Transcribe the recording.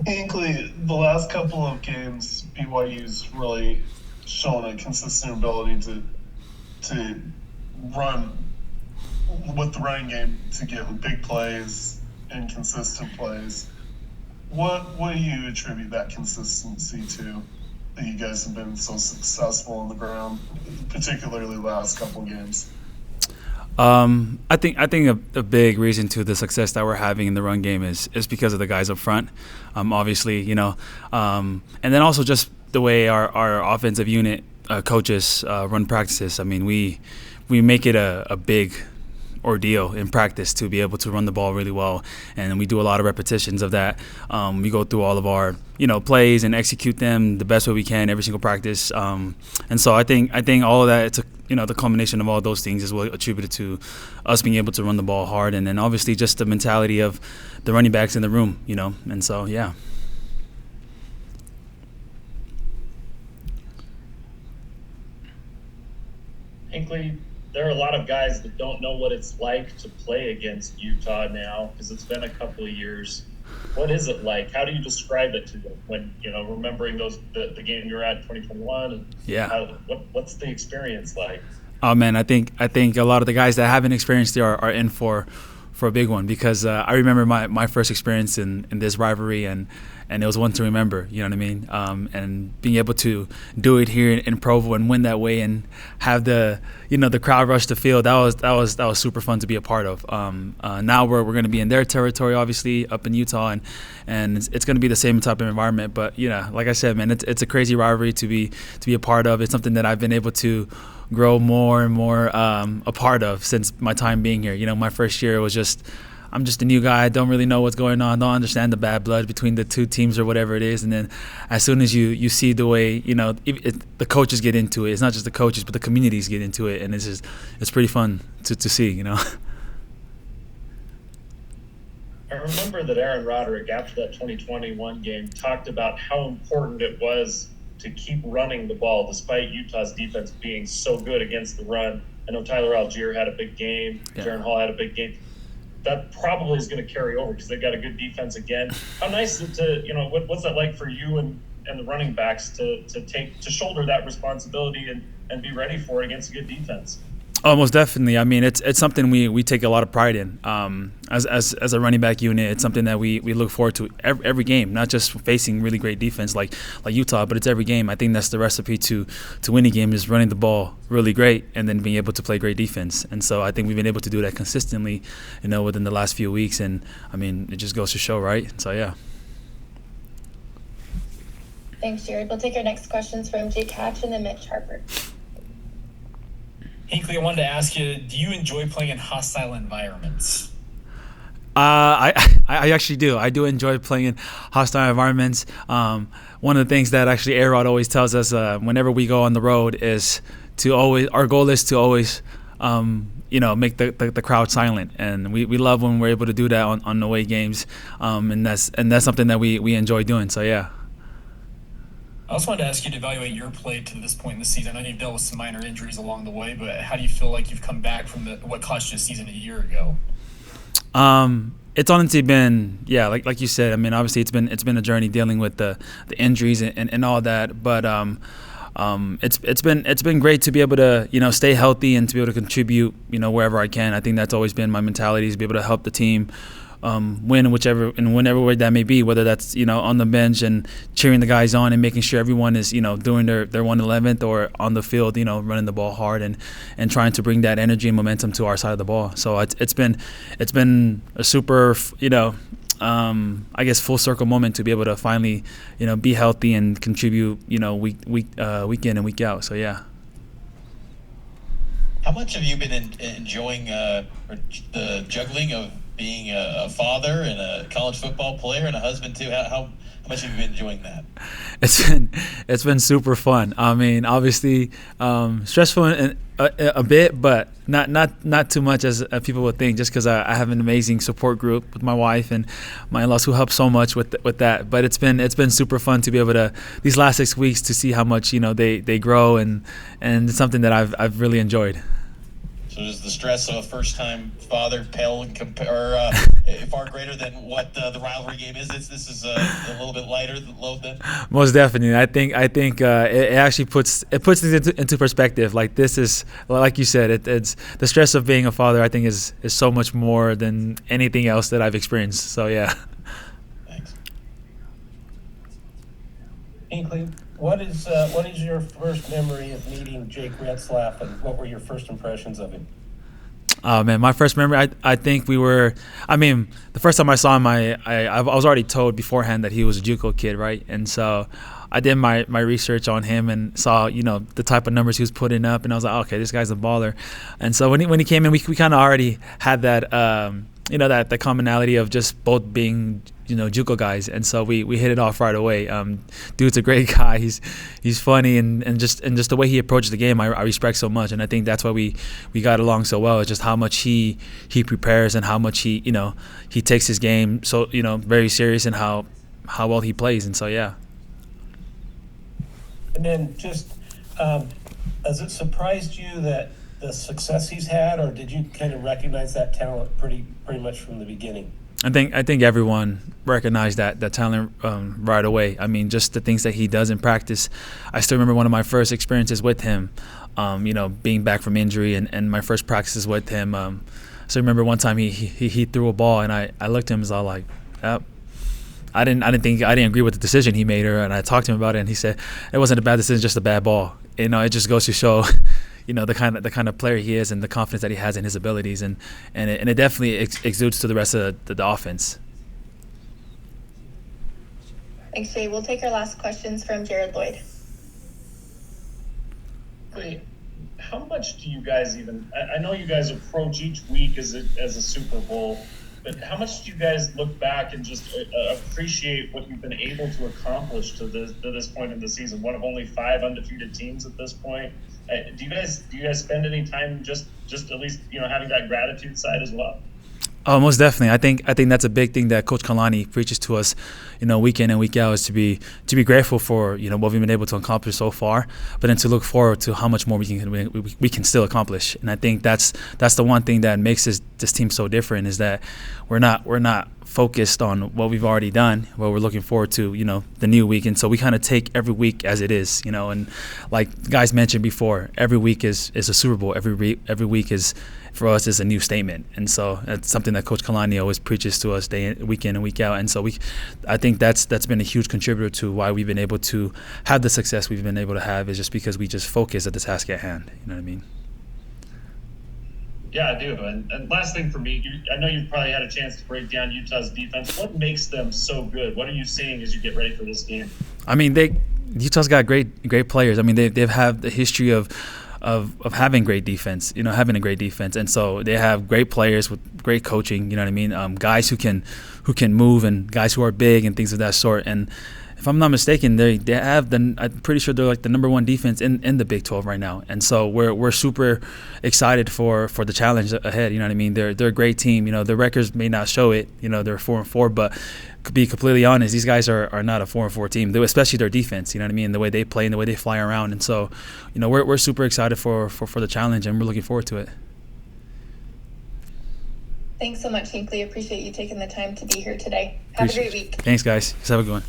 Hinckley, the last couple of games, BYU's really shown a consistent ability to run with the running game to get big plays and consistent plays. What do you attribute that consistency to? That you guys have been so successful on the ground, particularly the last couple games. I think a big reason to the success that we're having in the run game is because of the guys up front. Obviously, and then also just the way our offensive unit coaches run practices. I mean, we make it a big ordeal in practice to be able to run the ball really well, and we do a lot of repetitions of that. We go through all of our plays and execute them the best way we can every single practice. And so I think all of that, it's the combination of all those things is what attributed to us being able to run the ball hard, and then obviously just the mentality of the running backs in the room, and so yeah. Hinckley, there are a lot of guys that don't know what it's like to play against Utah now because it's been a couple of years. What is it like? How do you describe it to them when remembering the game you were at in 2021? And Yeah. what's the experience like? Oh man, I think a lot of the guys that haven't experienced it are in for a big one, because I remember my first experience in this rivalry, and it was one to remember. You know what I mean? And being able to do it here in Provo and win that way, and have the crowd rush the field, that was super fun to be a part of. Now we're going to be in their territory, obviously up in Utah, and it's going to be the same type of environment. But like I said, man, it's a crazy rivalry to be a part of. It's something that I've been able to grow more and more a part of since my time being here. My first year was I'm just a new guy. I don't really know what's going on. Don't understand the bad blood between the two teams or whatever it is. And then as soon as you see the way the coaches get into it, it's not just the coaches but the communities get into it, and it's pretty fun to see. I remember that Aaron Roderick, after that 2021 game, talked about how important it was to keep running the ball despite Utah's defense being so good against the run. I know Tyler Algier had a big game. Yeah. Jaron Hall had a big game. That probably is going to carry over because they've got a good defense again. How nice is it to, what's that like for you and the running backs to shoulder that responsibility and be ready for it against a good defense? Oh, most definitely. I mean, it's something we take a lot of pride in. As a running back unit, it's something that we look forward to every game, not just facing really great defense like Utah, but it's every game. I think that's the recipe to winning game, is running the ball really great and then being able to play great defense. And so I think we've been able to do that consistently, within the last few weeks. And I mean, it just goes to show, right? So yeah. Thanks, Jared. We'll take our next questions from Jake Hatch and then Mitch Harper. Hinckley, I wanted to ask you, do you enjoy playing in hostile environments? I actually do. I do enjoy playing in hostile environments. One of the things that actually A-Rod always tells us whenever we go on the road is our goal is to always make the crowd silent, and we love when we're able to do that on away games, and that's something that we enjoy doing. So yeah. I also wanted to ask you to evaluate your play to this point in the season. I know you've dealt with some minor injuries along the way, but how do you feel like you've come back from what cost you a season a year ago? It's honestly been, like you said. I mean, obviously it's been a journey dealing with the injuries and all that, but it's been great to be able to stay healthy and to be able to contribute wherever I can. I think that's always been my mentality, is to be able to help the team win in whenever way that may be, whether that's on the bench and cheering the guys on and making sure everyone is doing their 111th, or on the field running the ball hard and trying to bring that energy and momentum to our side of the ball. So it's been a super I guess full circle moment to be able to finally be healthy and contribute week in and week out. So yeah. How much have you been enjoying the juggling of being a father and a college football player and a husband too? How much have you been enjoying that? It's been super fun. I mean, obviously stressful a bit, but not too much as people would think. Just because I have an amazing support group with my wife and my in-laws who help so much with that. But it's been super fun to be able to, these last 6 weeks, to see how much they grow, and it's something that I've really enjoyed. So So does the stress of a first-time father pale and far greater than what the rivalry game is? This is a little bit lighter load then. Most definitely, I think it actually puts things into perspective. Like this is, like you said, it's the stress of being a father. I think is so much more than anything else that I've experienced. So yeah. Thanks. Hinckley, what is your first memory of meeting Jake Retzlaff, and what were your first impressions of him? Oh man, my first memory, I think the first time I saw him, I was already told beforehand that he was a JUCO kid, right? And so I did my research on him and saw, the type of numbers he was putting up, and I was like, okay, this guy's a baller. And so when he came in, we kind of already had that, that commonality of just both being, JUCO guys, and so we hit it off right away. Dude's a great guy. He's funny, and just the way he approaches the game, I respect so much, and I think that's why we got along so well. It's just how much he prepares and how much he takes his game so very serious, and how well he plays, and so yeah. And then just has it surprised you that the success he's had, or did you kind of recognize that talent pretty much from the beginning? I think everyone recognized that talent right away. I mean, just the things that he does in practice. I still remember one of my first experiences with him, being back from injury, and my first practices with him. So I remember one time he threw a ball, and I looked at him and was all like, yep. I didn't agree with the decision he made, and I talked to him about it, and he said it wasn't a bad decision, just a bad ball. It just goes to show, the kind of player he is and the confidence that he has in his abilities, and it definitely exudes to the rest of the offense. Thanks, Jay. We'll take our last questions from Jared Lloyd. Wait, how much do you guys I know you guys approach each week as a Super Bowl, but how much do you guys look back and just appreciate what you've been able to accomplish to this point in the season? One of only 5 undefeated teams at this point. Do you guys spend any time just at least having that gratitude side as well? Oh, most definitely. I think that's a big thing that Coach Kalani preaches to us, week in and week out, is to be grateful for what we've been able to accomplish so far, but then to look forward to how much more we can still accomplish. And I think that's the one thing that makes this team so different, is that we're not focused on what we've already done, what we're looking forward to, the new week. And so we kind of take every week as it is, and like guys mentioned before, every week is a Super Bowl. Every week is, for us, is a new statement. And so that's something that Coach Kalani always preaches to us week in and week out. And so I think that's been a huge contributor to why we've been able to have the success we've been able to have, is just because we just focus at the task at hand. You know what I mean? Yeah, I do. And last thing for me, I know you've probably had a chance to break down Utah's defense. What makes them so good? What are you seeing as you get ready for this game? I mean, Utah's got great players. I mean, they've had the history of having great defense, having a great defense, and so they have great players with great coaching. You know what I mean? Guys who can move, and guys who are big and things of that sort. And if I'm not mistaken, they have I'm pretty sure they're like the number 1 defense in the Big 12 right now. And so we're super excited for the challenge ahead. You know what I mean? They're a great team. Their records may not show it. They're 4-4, but to be completely honest, these guys are not a 4-4 team, especially their defense. You know what I mean? The way they play and the way they fly around. And so, we're super excited for the challenge, and we're looking forward to it. Thanks so much, Hinckley. Appreciate you taking the time to be here today. Have a great week. Thanks, guys. Have a good one.